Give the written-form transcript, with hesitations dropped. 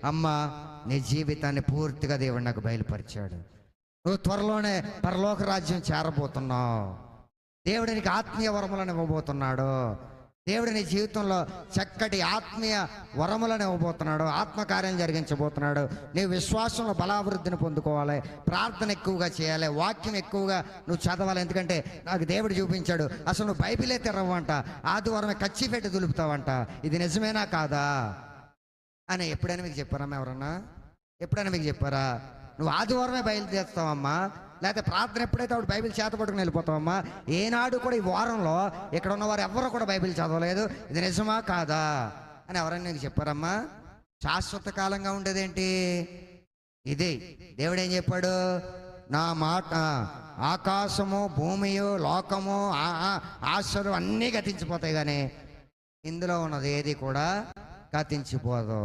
అమ్మ, నీ జీవితాన్ని పూర్తిగా దేవుడు నాకు బయలుపరిచాడు. నువ్వు త్వరలోనే పరలోక రాజ్యం చేరబోతున్నావు. దేవుడు నీకు ఆత్మీయ వరములను ఇవ్వబోతున్నాడు. దేవుడు నీ జీవితంలో చక్కటి ఆత్మీయ వరములను ఇవ్వబోతున్నాడు. ఆత్మకార్యం జరిగించబోతున్నాడు. నీ విశ్వాసంలో బలాభివృద్ధిని పొందుకోవాలి. ప్రార్థన ఎక్కువగా చేయాలి. వాక్యం ఎక్కువగా నువ్వు చదవాలి. ఎందుకంటే నాకు దేవుడు చూపించాడు, అసలు నువ్వు బైబిలే తెరవంట, ఆదివారమే కచ్చి పెట్టి దులుపుతావంట. ఇది నిజమేనా కాదా అని ఎప్పుడైనా మీకు చెప్పారమ్మా? ఎవరన్నా ఎప్పుడైనా మీకు చెప్పారా? నువ్వు ఆదివారమే బయలుదేరుతావమ్మా, లేకపోతే ప్రార్థన ఎప్పుడైతే ఆవిడ బైబిల్ చేత పట్టుకుని వెళ్ళిపోతావమ్మా. ఏనాడు కూడా ఈ వారంలో ఇక్కడ ఉన్నవారు ఎవరు కూడా బైబిల్ చదవలేదు. ఇది నిజమా కాదా అని ఎవరైనా నీకు చెప్పారమ్మా? శాశ్వత కాలంగా ఉండేదేంటి? ఇది దేవుడు ఏం చెప్పాడు? నా మాట, ఆకాశము భూమియు లోకము ఆశలు అన్నీ గతించిపోతాయి, కానీ ఇందులో ఉన్నది ఏది కూడా గతించిపోదు.